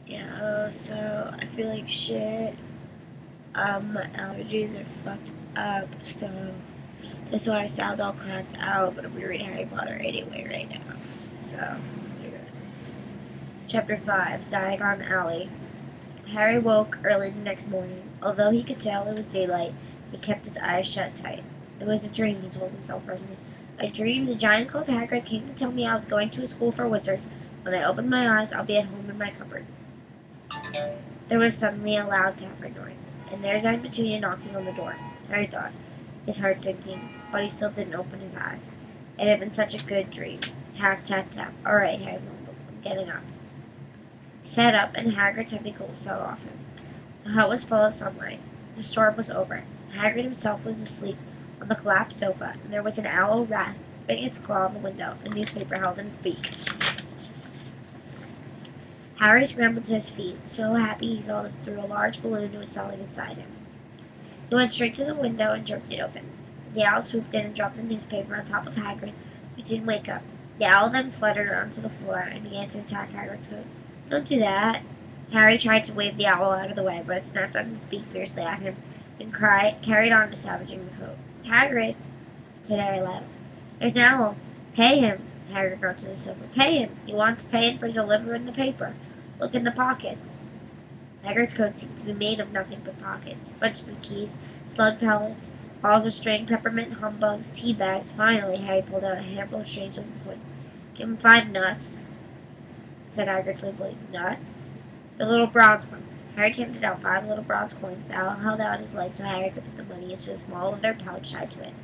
Yeah, so I feel like shit. My allergies are fucked up, so that's why I sound all cracked out, but I'm gonna read Harry Potter anyway right now. So, here goes. Chapter 5, Diagon Alley. Harry woke early the next morning. Although he could tell it was daylight, he kept his eyes shut tight. It was a dream, he told himself firmly. I dreamed a giant called Hagrid came to tell me I was going to a school for wizards. When I opened my eyes, I'll be at home in my cupboard. There was suddenly a loud tapping noise, and there's Aunt Petunia knocking on the door. Harry thought, his heart sinking, but he still didn't open his eyes. It had been such a good dream. Tap, tap, tap. All right, Harry mumbled. I'm getting up. He sat up, and Hagrid's heavy coat fell off him. The hut was full of sunlight. The storm was over. Hagrid himself was asleep on the collapsed sofa, and there was an owl rapping its claw on the window, a newspaper held in its beak. Harry scrambled to his feet, so happy he felt it through a large balloon that was settling inside him. He went straight to the window and jerked it open. The owl swooped in and dropped the newspaper on top of Hagrid, who didn't wake up. The owl then fluttered onto the floor and began to attack Hagrid's coat. Don't do that. Harry tried to wave the owl out of the way, but it snapped on its beak fiercely at him and carried on to savaging the coat. Hagrid, said Harry loud. There's an owl. Pay him. Hagrid got to the sofa. Pay him. He wants paying for delivering the paper. Look in the pockets. Hagrid's coat seemed to be made of nothing but pockets. Bunches of keys, slug pellets, balls of string, peppermint humbugs, tea bags. Finally, Harry pulled out a handful of strange-looking coins. Give him 5 nuts, said Hagrid sleepily. Nuts? The little bronze ones. Harry counted out 5 little bronze coins. The owl held out his leg so Harry could put the money into a small leather pouch tied to it.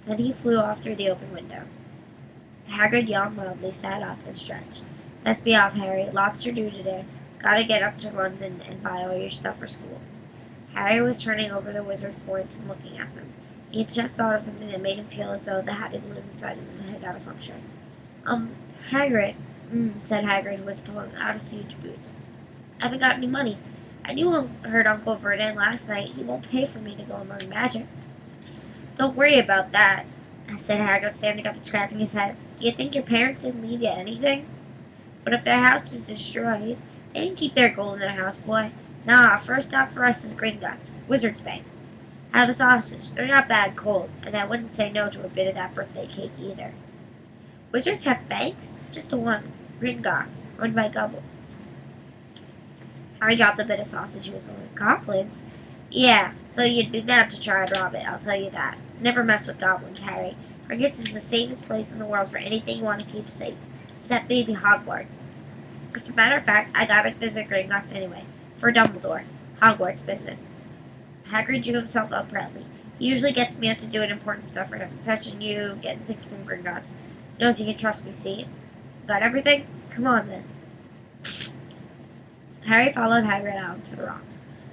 Then he flew off through the open window. Hagrid yawned loudly, sat up, and stretched. Let's be off, Harry. Lots to do today. Gotta get up to London and buy all your stuff for school. Harry was turning over the wizard coins and looking at them. He had just thought of something that made him feel as though the happy balloon inside him had got a function. Hagrid, said Hagrid, who was pulling out his huge boots. I haven't got any money. I heard Uncle Vernon last night. He won't pay for me to go and learn magic. Don't worry about that, said Hagrid, standing up and scratching his head. Do you think your parents didn't leave you anything? But if their house was destroyed, they didn't keep their gold in their house, boy. Nah, first stop for us is Gringotts, Wizard's Bay. Have a sausage. They're not bad cold, and I wouldn't say no to a bit of that birthday cake either. Wizards have banks? Just the one. Gringotts, owned by goblins. Harry dropped the bit of sausage he was holding. Goblins? Yeah, so you'd be mad to try and rob it, I'll tell you that. Never mess with goblins, Harry. Gringotts is the safest place in the world for anything you want to keep safe. Except maybe Hogwarts. As a matter of fact, I gotta visit Gringotts anyway. For Dumbledore. Hogwarts business. Hagrid drew himself up proudly. He usually gets me up to doing important stuff for him. Testing you, getting things from Gringotts. Knows he can trust me, see? Got everything? Come on, then. Harry followed Hagrid out into the rock.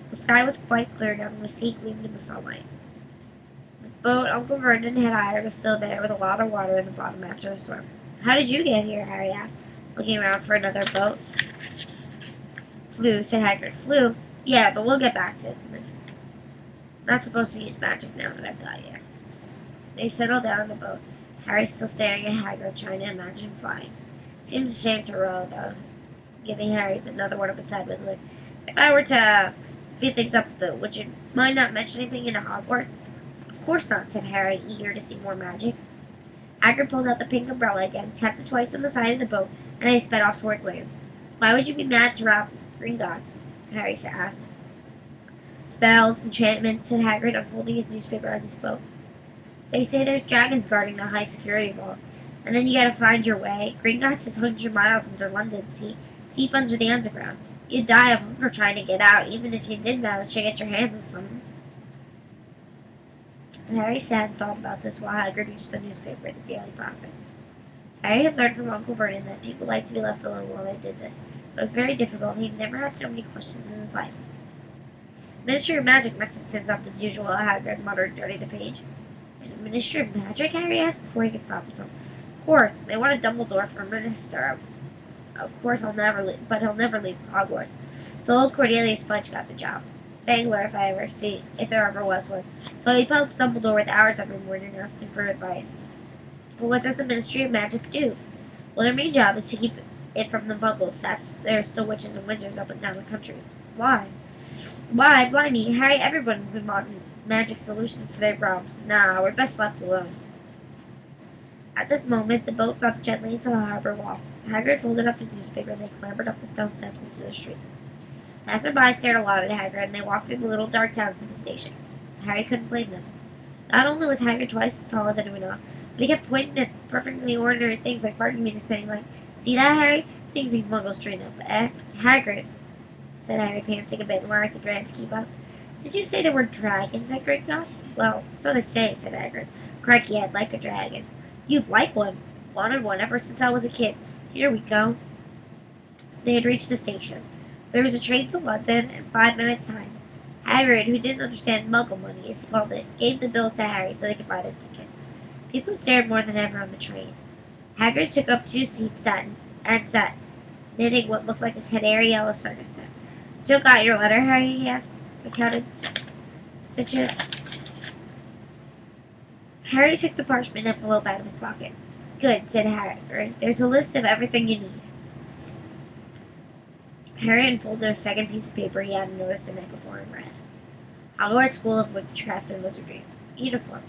The sky was quite clear now, and the sea gleamed in the sunlight. The boat Uncle Vernon had hired was still there, with a lot of water in the bottom after the storm. How did you get here? Harry asked, looking around for another boat. Flew, said Hagrid. Flew? Yeah, but we'll get back to this. Not supposed to use magic now that I've got you. They settled down in the boat. Harry still staring at Hagrid, trying to imagine flying. Seems a shame to row, though. Giving Harry another one of his sideways look. If I were to speed things up a bit, would you mind not mentioning anything into Hogwarts? Of course not, said Harry, eager to see more magic. Hagrid pulled out the pink umbrella again, tapped it twice on the side of the boat, and they sped off towards land. Why would you be mad to rob Gringotts? Harry asked. Spells, enchantments, said Hagrid, unfolding his newspaper as he spoke. They say there's dragons guarding the high security vault, and then you gotta find your way. Gringotts is 100 miles under London, see? Deep under the underground. You'd die of hunger trying to get out, even if you did manage to get your hands on something. Harry sat and thought about this while Hagrid reached the newspaper, the Daily Prophet. Harry had learned from Uncle Vernon that people liked to be left alone while they did this, but it was very difficult. He'd never had so many questions in his life. Ministry of Magic messing things up as usual, Hagrid muttered, turning the page. There's a Ministry of Magic? Harry asked before he could stop himself. Of course, they wanted Dumbledore for a minister. Of course, he'll never leave Hogwarts. So old Cornelius Fudge got the job. Bangler, if there ever was one. So he pelts Dumbledore with hours every morning asking for advice. But what does the Ministry of Magic do? Well, their main job is to keep it from the Muggles. There are still witches and wizards up and down the country. Why? Why, blimey, Harry, everyone with modern magic solutions to their problems. Nah, we're best left alone. At this moment, the boat bumped gently into the harbor wall. Hagrid folded up his newspaper and they clambered up the stone steps into the street. Passersby stared a lot at Hagrid and they walked through the little dark town to the station. Harry couldn't blame them. Not only was Hagrid twice as tall as anyone else, but he kept pointing at perfectly ordinary things like parking meters, saying like, "See that, Harry? Things these Muggles dream of." Hagrid, said Harry, panting a bit and wearing some grand to keep up. "Did you say there were dragons at Great Knots?" "Well, so they say," said Hagrid. "Crikey, I'd like a dragon." "You'd like one." "Wanted one ever since I was a kid. Here we go." They had reached the station. There was a train to London in 5 minutes' time. Hagrid, who didn't understand Muggle money, as he called it, gave the bills to Harry so they could buy their tickets. People stared more than ever on the train. Hagrid took up 2 seats and sat, knitting what looked like a canary yellow circus. "Still got your letter, Harry?" he asked, the counted stitches. Harry took the parchment envelope out of his pocket. "Good," said Hagrid. "There's a list of everything you need." Harry unfolded a second piece of paper he hadn't noticed the night before and read. Hogwarts School of Witchcraft and Wizardry. Uniform.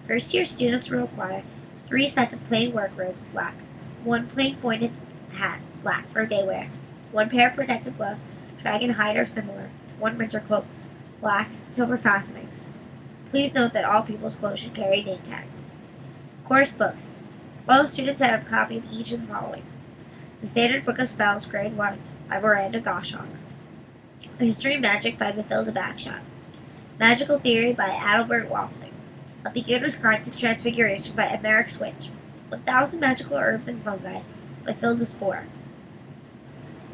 First-year students will require 3 sets of plain work robes, black. 1 plain pointed hat, black, for day wear. 1 pair of protective gloves, dragon hide or similar. 1 winter cloak, black, silver fastenings. Please note that all people's clothes should carry name tags. Course books. All students have a copy of each of the following. The Standard Book of Spells, Grade 1, by Miranda Goshawk. A History of Magic by Mathilda Bagshot. Magical Theory by Adalbert Waffling. A Beginner's Guide to Transfiguration by Emeric Switch. 1,000 Magical Herbs and Fungi by Phil DeSpore.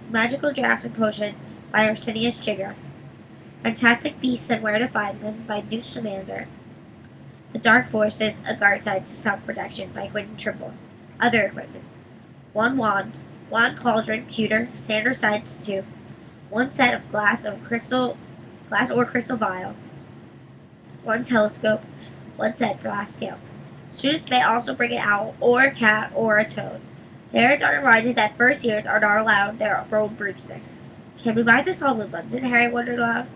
Magical Drafts and Potions by Arsenius Jigger. Fantastic Beasts and Where to Find Them by Newt Scamander. The Dark Forces, A Guard Side to Self-Protection by Quentin Trimble. Other equipment. 1 wand, 1 cauldron, pewter, standard size 2, 1 set of glass or crystal vials, 1 telescope, 1 set of glass scales. Students may also bring an owl or a cat or a toad. Parents are reminded that first years are not allowed their own broomsticks. Can we buy this all in London? Harry wondered aloud.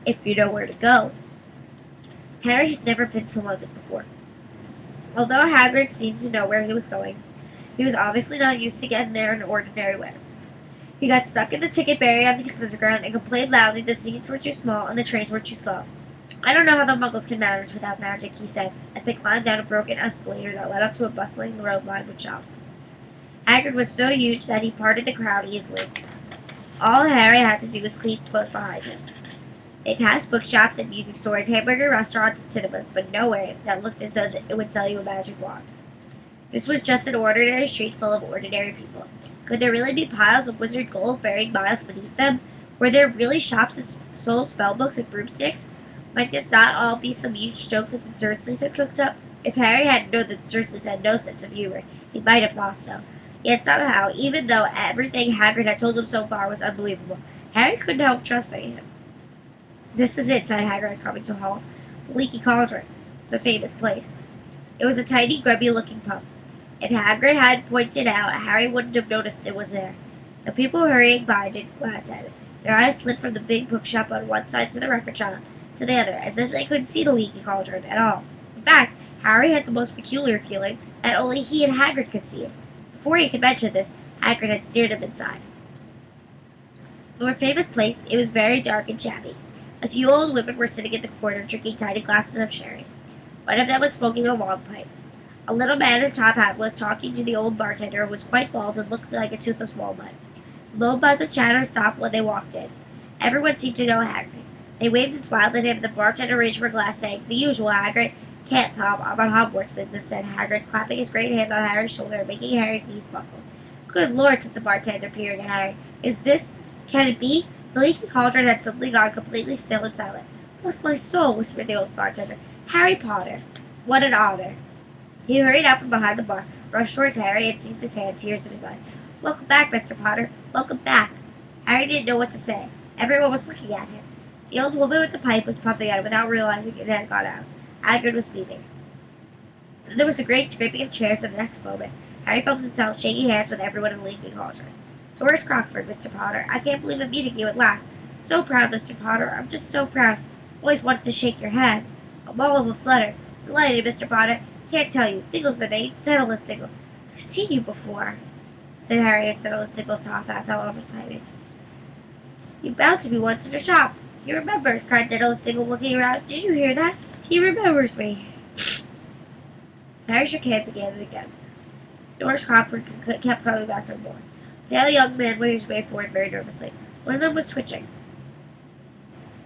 If you know where to go. Harry had never been to London before. Although Hagrid seemed to know where he was going, he was obviously not used to getting there in an ordinary way. He got stuck in the ticket barrier on the underground and complained loudly the seats were too small and the trains were too slow. "I don't know how the Muggles can manage without magic," he said, as they climbed down a broken escalator that led up to a bustling road lined with shops. Hagrid was so huge that he parted the crowd easily. All Harry had to do was keep close behind him. They passed bookshops and music stores, hamburger restaurants, and cinemas, but nowhere that looked as though it would sell you a magic wand. This was just an ordinary street full of ordinary people. Could there really be piles of wizard gold buried miles beneath them? Were there really shops that sold spellbooks and broomsticks? Might this not all be some huge joke that the Dursleys had cooked up? If Harry hadn't known that the Dursleys had no sense of humor, he might have thought so. Yet somehow, even though everything Hagrid had told him so far was unbelievable, Harry couldn't help trusting him. "This is it," said Hagrid, coming to a halt. "The Leaky Cauldron. It's a famous place." It was a tiny, grubby-looking pub. If Hagrid hadn't pointed out, Harry wouldn't have noticed it was there. The people hurrying by didn't glance at it. Their eyes slid from the big bookshop on one side to the record shop to the other, as if they couldn't see the Leaky Cauldron at all. In fact, Harry had the most peculiar feeling that only he and Hagrid could see it. Before he could mention this, Hagrid had steered him inside. The more famous place, it was very dark and shabby. A few old women were sitting in the corner drinking tiny glasses of sherry. One of them was smoking a long pipe. A little man in a top hat was talking to the old bartender, who was quite bald and looked like a toothless walnut. The low buzz of chatter stopped when they walked in. Everyone seemed to know Hagrid. They waved and smiled at him, and the bartender reached for a glass, saying, "The usual, Hagrid." "Can't, Tom. I'm on Hogwarts business," said Hagrid, clapping his great hand on Harry's shoulder and making Harry's knees buckle. "Good Lord," said the bartender, peering at Harry. Can it be?" The Leaky Cauldron had suddenly gone completely still and silent. "Bless my soul," whispered the old bartender. "Harry Potter. What an honor." He hurried out from behind the bar, rushed towards Harry, and seized his hand, tears in his eyes. "Welcome back, Mr. Potter. Welcome back." Harry didn't know what to say. Everyone was looking at him. The old woman with the pipe was puffing at him without realizing it had gone out. Hagrid was beaming. There was a great scraping of chairs, and the next moment, Harry felt himself shaking hands with everyone in Lincoln Cauldron. So where's Crockford, Mr. Potter? I can't believe I'm meeting you at last. So proud, Mr. Potter. I'm just so proud. Always wanted to shake your hand. I'm all of a flutter. Delighted, Mr. Potter. Can't tell you. Diggle's the name. Daedalus Diggle. I've seen you before, said Harry as Daedalus Diggle's top hat fell off his head. You bounced me once in a shop. He remembers, cried Daedalus Diggle, looking around. Did you hear that? He remembers me. Harry shook hands again and again. George Crockford kept coming back for more. The pale young man made his way forward very nervously. One of them was twitching.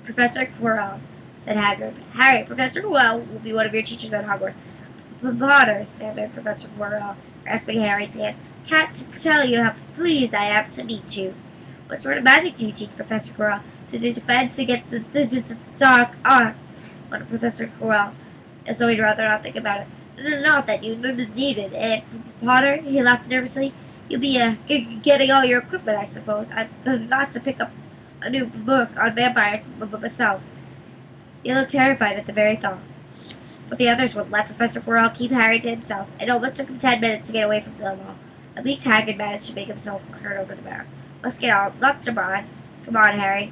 Professor Quirrell, said Hagrid. Harry, Professor Quirrell will be one of your teachers at Hogwarts. Potter, stammered Professor Quirrell, grasping Harry's hand. Can't tell you how pleased I am to meet you. What sort of magic do you teach, Professor Quirrell? To the defense against the dark arts, wondered Professor Quirrell, as though he'd rather not think about it. Not that you needed it, Potter, he laughed nervously. You'll be getting all your equipment, I suppose. I've got to pick up a new book on vampires myself. He looked terrified at the very thought. But the others wouldn't let Professor Quirrell keep Harry to himself. It almost took him 10 minutes to get away from them all. At least Hagrid managed to make himself heard over the bar. Let's get on. Let's demand. Come on, Harry.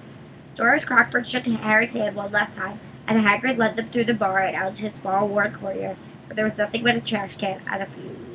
Doris Crockford shook Harry's hand one last time, and Hagrid led them through the bar and out to a small worn courtyard where there was nothing but a trash can and a few